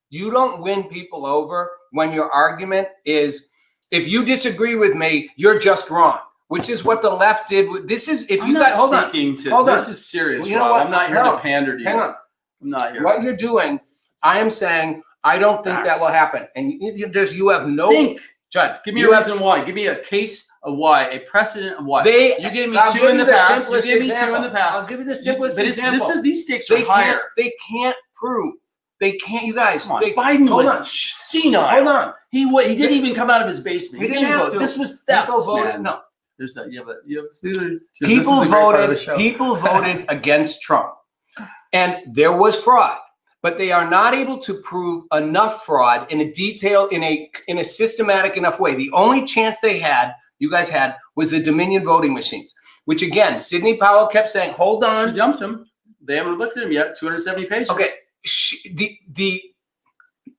You don't win people over when your argument is, if you disagree with me, you're just wrong. Which is what the left did. This is, if you guys, hold on. This is serious. Well, you know what? I'm not here to pander to you. Hang on. I'm not here. What you're doing, I am saying, I don't think that will happen. And you have no. Judd, give me a reason why. Give me a case of why, a precedent of why. You gave me 2 in the past. You gave me 2 in the past. I'll give you the simplest example. These stakes are higher. They can't prove. They can't. You guys. Biden was senile. Hold on. He didn't even come out of his basement. He didn't have to. This was theft. People voted. No. There's that. People voted against Trump, and there was fraud, but they are not able to prove enough fraud in a systematic enough way. The only chance you guys had, was the Dominion voting machines, which again, Sidney Powell kept saying, "Hold on." She dumped him. They haven't looked at him yet. 270 pages. Okay.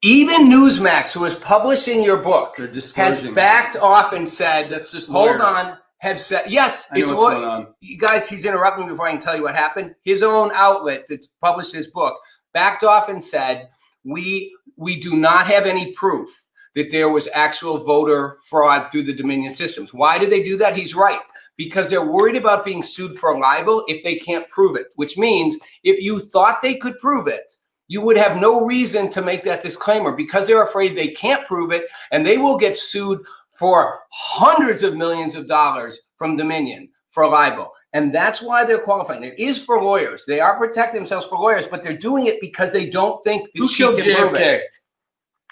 Even Newsmax, who is publishing your book, has backed off and said, "That's just hold on." Have said, yes, it's what's going on. You guys, he's interrupting me before I can tell you what happened. His own outlet that's published his book backed off and said, we do not have any proof that there was actual voter fraud through the Dominion systems. Why did they do that? He's right. Because they're worried about being sued for libel if they can't prove it, which means if you thought they could prove it, you would have no reason to make that disclaimer because they're afraid they can't prove it and they will get sued for hundreds of millions of dollars from Dominion for libel. And that's why they're qualifying. It is for lawyers. They are protecting themselves for lawyers, but they're doing it because they don't think that who killed JFK?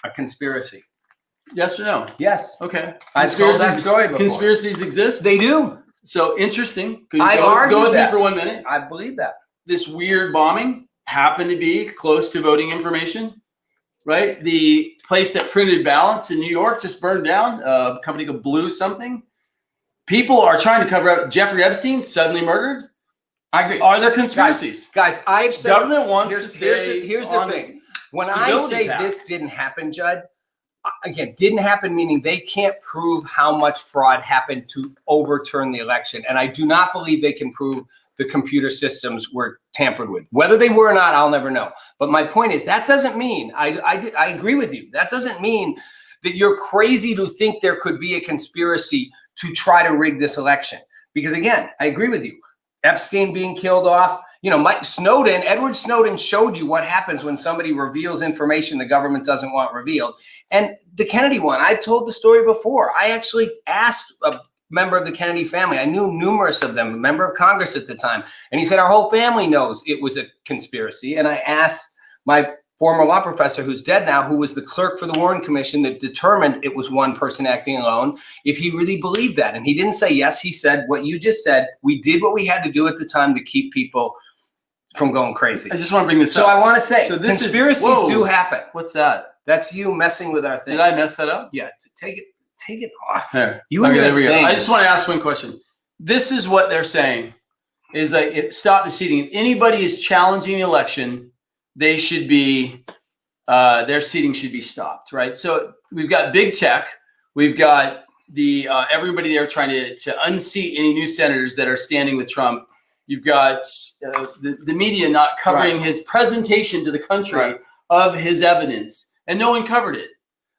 A conspiracy. Yes or no? Yes. Okay. I've told that story before. Conspiracies exist? They do. So interesting. Go with me for 1 minute. I believe that. This weird bombing happened to be close to voting information. Right? The place that printed ballots in New York just burned down. A company called Blue something. People are trying to cover up Jeffrey Epstein suddenly murdered. I agree. Are there conspiracies? Guys, I've said government wants to stay. Here's the thing. When I say this didn't happen, Judd, again, didn't happen meaning they can't prove how much fraud happened to overturn the election. And I do not believe they can prove the computer systems were tampered with. Whether they were or not, I'll never know. But my point is, that doesn't mean, I agree with you, that doesn't mean that you're crazy to think there could be a conspiracy to try to rig this election. Because again, I agree with you. Epstein being killed off, Edward Snowden showed you what happens when somebody reveals information the government doesn't want revealed. And the Kennedy one, I've told the story before. I actually asked a member of the Kennedy family. I knew numerous of them, a member of Congress at the time. And he said, our whole family knows it was a conspiracy. And I asked my former law professor, who's dead now, who was the clerk for the Warren Commission that determined it was one person acting alone, if he really believed that. And he didn't say yes. He said what you just said. We did what we had to do at the time to keep people from going crazy. I just want to bring this up. So I want to say, conspiracies do happen. What's that? That's you messing with our thing. Did I mess that up? Yeah. Take it off. There. You and there we go. I just want to ask one question. This is what they're saying, is that stop the seating. If anybody is challenging the election, they should be, their seating should be stopped, right? So we've got big tech. We've got the everybody there trying to unseat any new senators that are standing with Trump. You've got the media not covering his presentation to the country of his evidence, and no one covered it.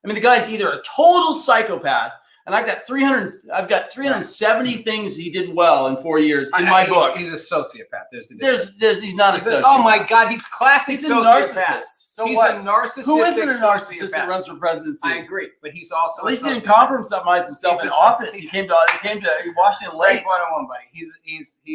I mean, the guy's either a total psychopath, and I've got 370 things he did well in 4 years in my book. He's a sociopath. He's not a sociopath. Oh my God, he's classic. He's a narcissist. So he's what? a narcissistic. Who isn't a narcissist that runs for presidency? I agree, but he's also at least he didn't compromise himself in office. He came to Washington late. 101, buddy. He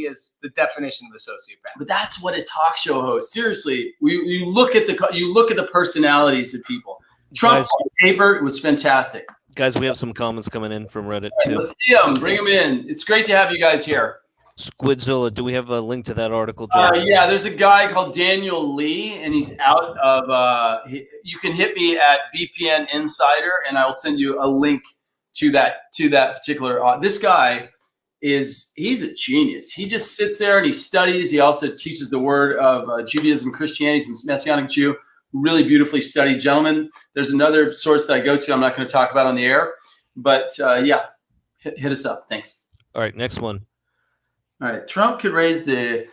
is the definition of a sociopath. But that's what a talk show host. Seriously, you look at the personalities of people. Trump on paper was fantastic. Guys, we have some comments coming in from Reddit too. Let's see them. Bring them in. It's great to have you guys here. Squidzilla, do we have a link to that article, John? Yeah, there's a guy called Daniel Lee, and he's out of. You can hit me at VPN Insider, and I will send you a link to that particular. This guy he's a genius. He just sits there and he studies. He also teaches the word of Judaism, Christianity. He's a Messianic Jew. Really beautifully studied gentleman. There's another source that I go to. I'm not going to talk about on the air, but yeah, hit us up. Thanks. All right, next one. All right, Trump could raise the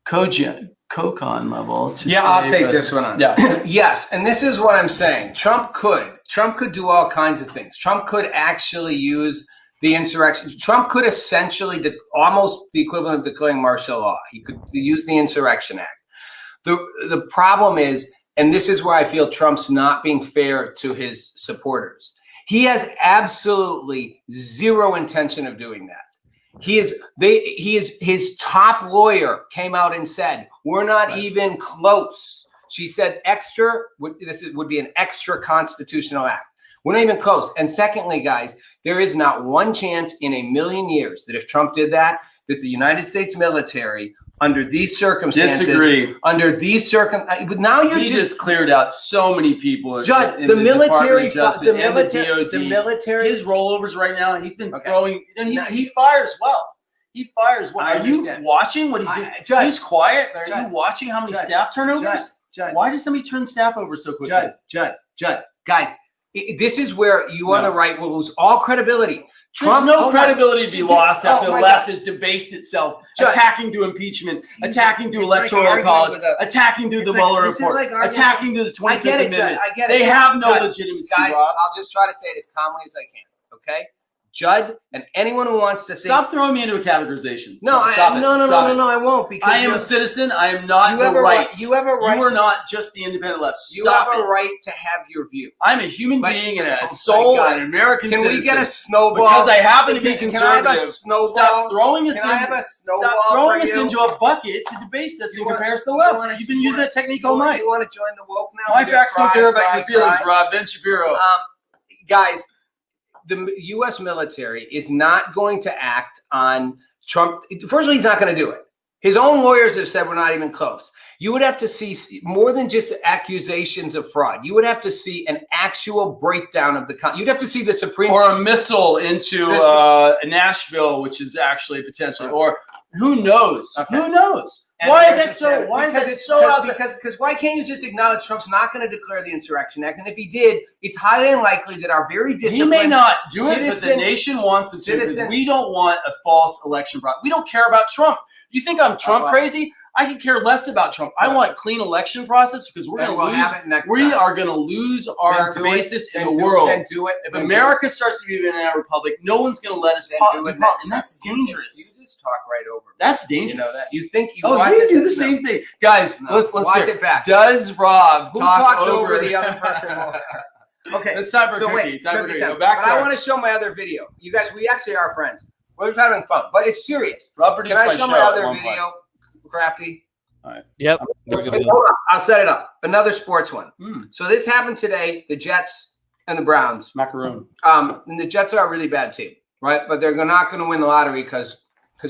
COCON level. I'll take this one on. Yeah. Yes, and this is what I'm saying. Trump could do all kinds of things. Trump could actually use the insurrection. Trump could essentially almost the equivalent of declaring martial law. He could use the Insurrection Act. The problem is, and this is where I feel Trump's not being fair to his supporters. He has absolutely zero intention of doing that. His top lawyer came out and said, we're not even close. She said would be an extra constitutional act. We're not even close. And secondly, guys, there is not one chance in a million years that if Trump did that the United States military under these circumstances, now you're just cleared out so many people. Judd, the military, his rollovers right now. He's been throwing. He fires well. He fires well. Are you watching what he's doing? Judd, he's quiet. Are Judd, you watching how many staff turnovers? Judd, why does somebody turn staff over so quickly? Judd, guys, this is where you on the right will lose all credibility. There's no credibility to be lost after the left has debased itself, attacking to impeachment, attacking to electoral college, attacking to the Mueller report, attacking to the 25th Amendment. They have no legitimacy, guys, Rob. I'll just try to say it as calmly as I can, okay? Judd and anyone who wants to stop throwing me into a categorization. No, I won't. Because I am a citizen. I am not the right. You have a right. You are not just the independent left. You have a right to have your view. I'm a human being and a soul and an American citizen. Can we get a snowball? Because I happen to be conservative. Can I have a snowball? Stop throwing us into a bucket to debase us in comparison to the left. You've been using that technique all night. You want to join the woke now? My facts don't care about your feelings, Rob. Ben Shapiro. Guys, the U.S. military is not going to act on Trump. First of all, he's not going to do it. His own lawyers have said we're not even close. You would have to see more than just accusations of fraud. You would have to see an actual breakdown of you'd have to see the Supreme or a missile into Nashville, which is actually potentially, or who knows? Okay. Who knows? And why is that so? Why is that so outside? Because why can't you just acknowledge Trump's not going to declare the Insurrection Act? And if he did, it's highly unlikely that our very disciplined he may not do it, but the nation wants it to. Because we don't want a false election process. We don't care about Trump. You think I'm Trump crazy? I can care less about Trump. I want clean election process because we're going to lose. We are going to lose our basis in the world. If America starts to be a republic, no one's going to let us do it, and that's dangerous. You just talk right over. That's dangerous. You know that. You think you watch it? Do the same thing, guys. Let's watch it back. Does Rob talk over the other person? Okay, it's time for cookie. Go back to. I want to show my other video. You guys, we actually are friends. We're having fun, but it's serious. Rob, can I show my other video? Crafty. All right. Yep. I'll set it up. Another sports one. So this happened today. The Jets and the Browns. Macaroon. And the Jets are a really bad team, right? But they're not going to win the lottery because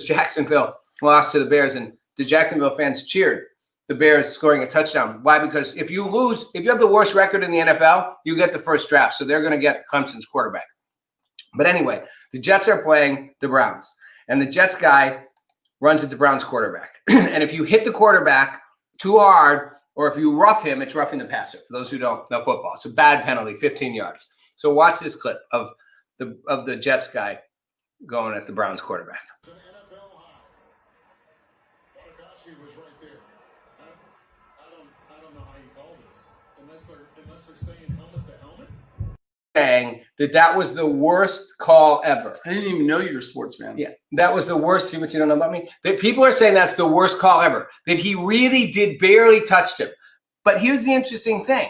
Jacksonville lost to the Bears, and the Jacksonville fans cheered the Bears scoring a touchdown. Why? Because if you have the worst record in the NFL, you get the first draft. So they're going to get Clemson's quarterback. But anyway, the Jets are playing the Browns, and the Jets guy runs at the Browns quarterback. And if you hit the quarterback too hard, or if you rough him, it's roughing the passer. For those who don't know football, it's a bad penalty, 15 yards. So watch this clip of the Jets guy going at the Browns quarterback. saying that was the worst call ever. I didn't even know you were a sports fan. Yeah, that was the worst. See what you don't know about me? That people are saying that's the worst call ever. That he really did barely touched him. But here's the interesting thing.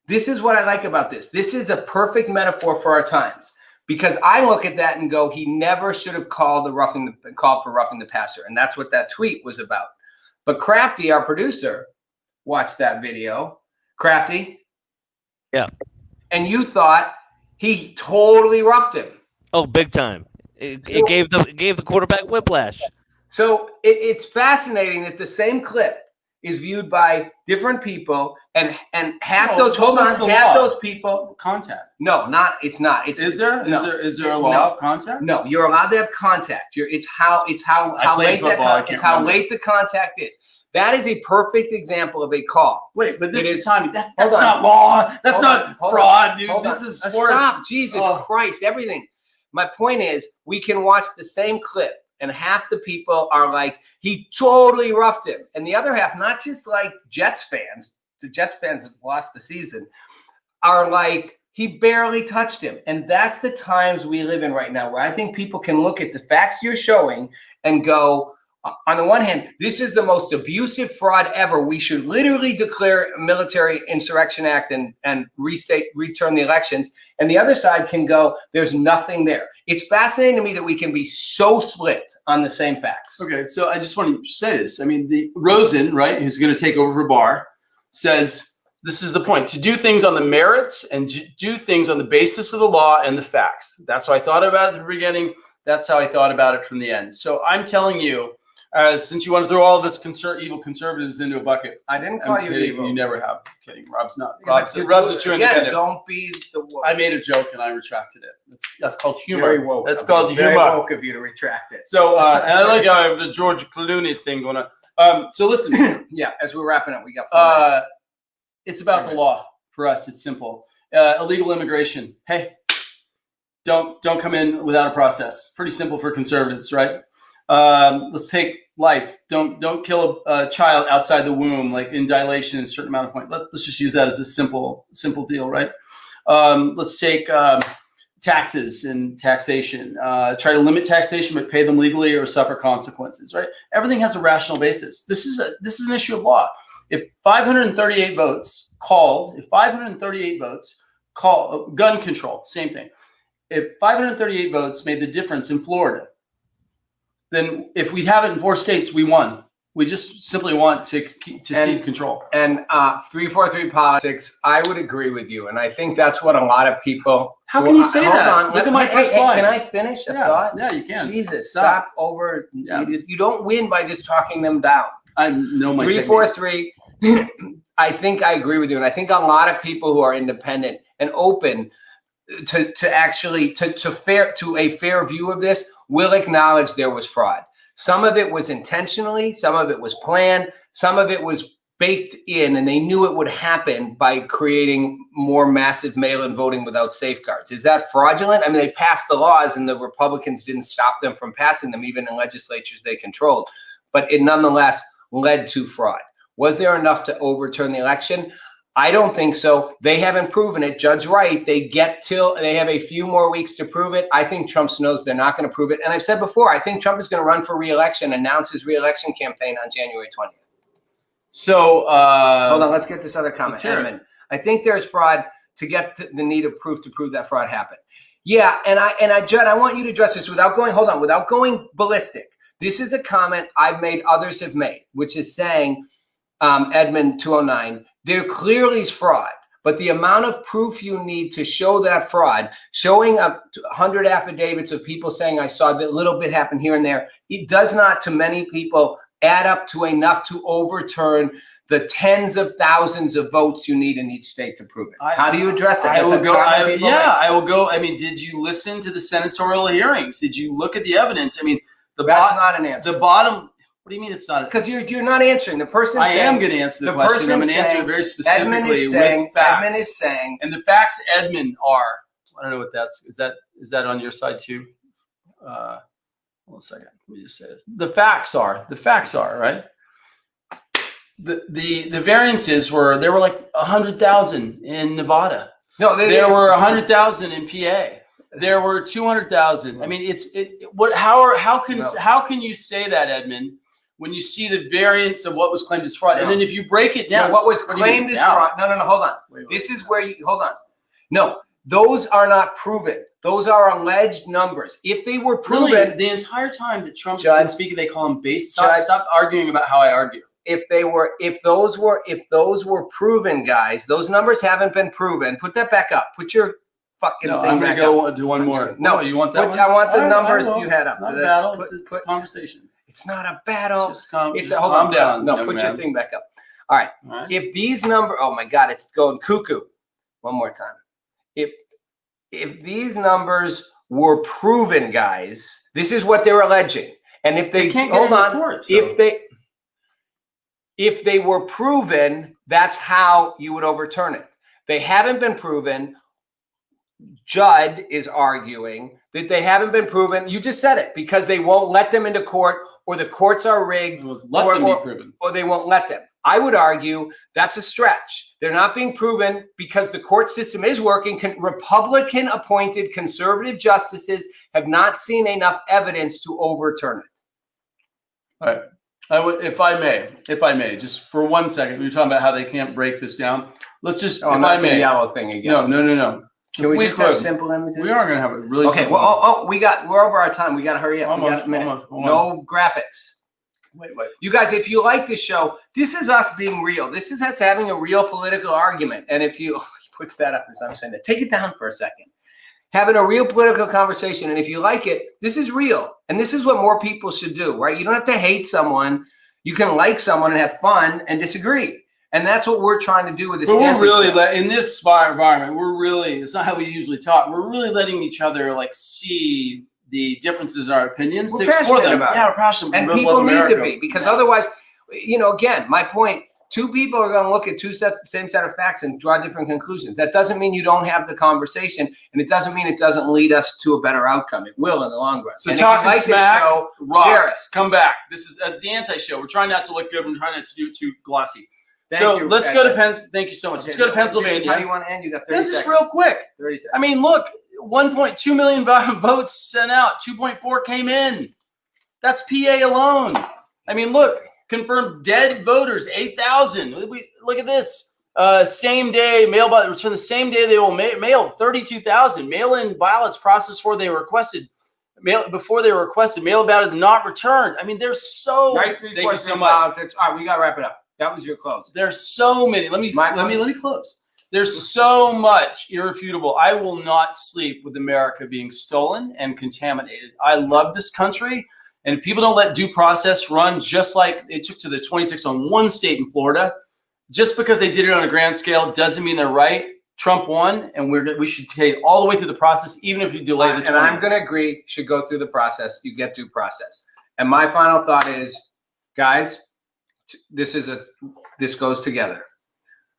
This is what I like about this. This is a perfect metaphor for our times. Because I look at that and go, he never should have called for roughing the passer. And that's what that tweet was about. But Crafty, our producer, watched that video. Crafty? Yeah. And you thought he totally roughed him. Oh, big time. It gave the quarterback whiplash. So it's fascinating that the same clip is viewed by different people, and half those people contact. No, it's not. Is there a law of contact? No, you're allowed to have contact. It's how late the contact is. That is a perfect example of a call. Wait, but this is Tommy. That's not law. That's not fraud, dude. This is sports. Stop, Jesus Christ, everything. My point is, we can watch the same clip, and half the people are like, he totally roughed him. And the other half, not just like Jets fans, the Jets fans have lost the season, are like, he barely touched him. And that's the times we live in right now, where I think people can look at the facts you're showing and go, on the one hand, this is the most abusive fraud ever. We should literally declare a military insurrection act and return the elections. And the other side can go, there's nothing there. It's fascinating to me that we can be so split on the same facts. Okay, so I just want to say this. I mean, the Rosen, right, who's going to take over for Barr, says this is the point: to do things on the merits and to do things on the basis of the law and the facts. That's what I thought about it at the beginning. That's how I thought about it from the end. So I'm telling you, since you want to throw all of us evil conservatives into a bucket, I didn't call you evil. You never have. I'm kidding. Rob's not. Rob's a true independent. Don't be the woke. I made a joke and I retracted it. That's called humor. Very woke. That's called humor. Very woke of you to retract it. So, and I like how I have the George Clooney thing going on. So listen. Yeah, as we're wrapping up, we got 4 minutes. It's about the law. For us, it's simple. Illegal immigration. Hey, don't come in without a process. Pretty simple for conservatives, right? Let's take life. Don't kill a child outside the womb, like in dilation in a certain amount of point. Let's just use that as a simple deal, right? Let's take taxes and taxation. Try to limit taxation, but pay them legally or suffer consequences, right? Everything has a rational basis. This is an issue of law. If 538 votes called gun control, same thing. If 538 votes made the difference in Florida, then if we have it in 4 states, we won. We just simply want to cede control. And 343 politics, I would agree with you. And I think that's what a lot of people. How can you say that? On. Look at my first slide. Can I finish a thought? Yeah, you can. Jesus, stop over. Yeah. You don't win by just talking them down. I know my 343. I think I agree with you. And I think a lot of people who are independent and open to a fair view of this will acknowledge there was fraud. Some of it was intentionally, some of it was planned, some of it was baked in, and they knew it would happen by creating more massive mail-in voting without safeguards. Is that fraudulent? I mean, they passed the laws and the Republicans didn't stop them from passing them, even in legislatures they controlled, but it nonetheless led to fraud. Was there enough to overturn the election? I don't think so. They haven't proven it. Judd's right. They have a few more weeks to prove it. I think Trump knows they're not going to prove it. And I've said before, I think Trump is going to run for re-election, announce his re-election campaign on January 20th. So hold on, let's get this other comment. Edmund, I think there's fraud to get to the need of proof to prove that fraud happened. Yeah, and I Judd, I want you to address this without going ballistic. This is a comment I've made, others have made, which is saying, Edmund 209, there clearly is fraud, but the amount of proof you need to show that fraud, showing up 100 affidavits of people saying I saw that little bit happen here and there, it does not, to many people, add up to enough to overturn the tens of thousands of votes you need in each state to prove it. How do you address it? I will go. I mean, did you listen to the senatorial hearings? Did you look at the evidence? I mean, that's not an answer. The bottom. What do you mean it's not? Because you're not answering. The person I am going to answer the question. I'm going to answer it very specifically with facts. Edmund is saying, and the facts, Edmund, are. I don't know what that's. Is that on your side too? Hold on a second. Let me just say this. The facts are right. The variances were like 100,000 in Nevada. No, there were 100,000 in PA. There were 200,000. I mean, how can you say that, Edmund, when you see the variance of what was claimed as fraud? And then if you break it down, what was claimed as fraud? No, hold on. This is where you hold on. No, those are not proven. Those are alleged numbers. If they were proven, really, the entire time that Trump's been speaking, they call him base. Stop arguing about how I argue. If those were proven, guys, those numbers haven't been proven. Put that back up. Put your fucking thing I'm going to go do one more. No, you want that one? I want the numbers you had up. It's not a battle. It's a conversation. It's not a battle. Just calm down. No, put your thing back up. All right. If these numbers, oh my God, it's going cuckoo. One more time. If these numbers were proven, guys, this is what they're alleging. And if they can't get in the court, so. If they were proven, that's how you would overturn it. They haven't been proven. Judd is arguing that they haven't been proven. You just said it, because they won't let them into court, or the courts are rigged, let them be proven, or they won't let them. I would argue that's a stretch. They're not being proven because the court system is working. Republican appointed conservative justices have not seen enough evidence to overturn it. All right. I would, if I may, just for 1 second, we were talking about how they can't break this down. Let's just, if I may, yellow thing again. No. Can we just have simple images? We are going to have a really simple. Well, we're over our time. We got to hurry up. Almost, we got a minute. Almost. No graphics. Wait. You guys, if you like this show, this is us being real. This is us having a real political argument. And if you, he puts that up as I'm saying that, take it down for a second. Having a real political conversation. And if you like it, this is real. And this is what more people should do, right? You don't have to hate someone. You can like someone and have fun and disagree. And that's what we're trying to do with this. But we're really, in this environment, it's not how we usually talk. We're really letting each other see the differences in our opinions to explore them. We're passionate. And people need to be, because otherwise, again, my point, two people are going to look at the same set of facts and draw different conclusions. That doesn't mean you don't have the conversation, and it doesn't mean it doesn't lead us to a better outcome. It will in the long run. So talking smack rocks. Come back. This is the anti-show. We're trying not to look good. We're trying not to do too glossy. Let's go to Pennsylvania. Thank you so much. Let's go to Pennsylvania. How do you want to end? You got 30 seconds. Just real quick. 30 seconds. I mean, look, 1.2 million votes sent out. 2.4 came in. That's PA alone. I mean, look, confirmed dead voters, 8,000. Look at this. Same day, mail ballot return the same day they will mail 32,000. Mail-in ballots processed before they were requested. Mail ballots not returned. I mean, there's so. Thank you so much. All right, we got to wrap it up. That was your close. There's so many. Let me close. There's so much irrefutable. I will not sleep with America being stolen and contaminated. I love this country, and if people don't let due process run, just like they took to the 26 on one state in Florida, just because they did it on a grand scale doesn't mean they're right. Trump won, and we should take it all the way through the process, even if you delay the 20. And I'm going to agree. Should go through the process. You get due process. And my final thought is, guys. This goes together.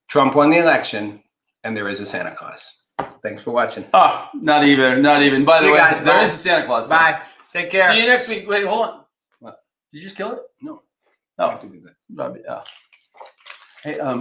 Trump won the election, and there is a Santa Claus. Thanks for watching. Oh, not even. By the way, guys, there is a Santa Claus. Bye. Take care. See you next week. Wait, hold on. What? Did you just kill it? No. Oh. I have to do that. Hey,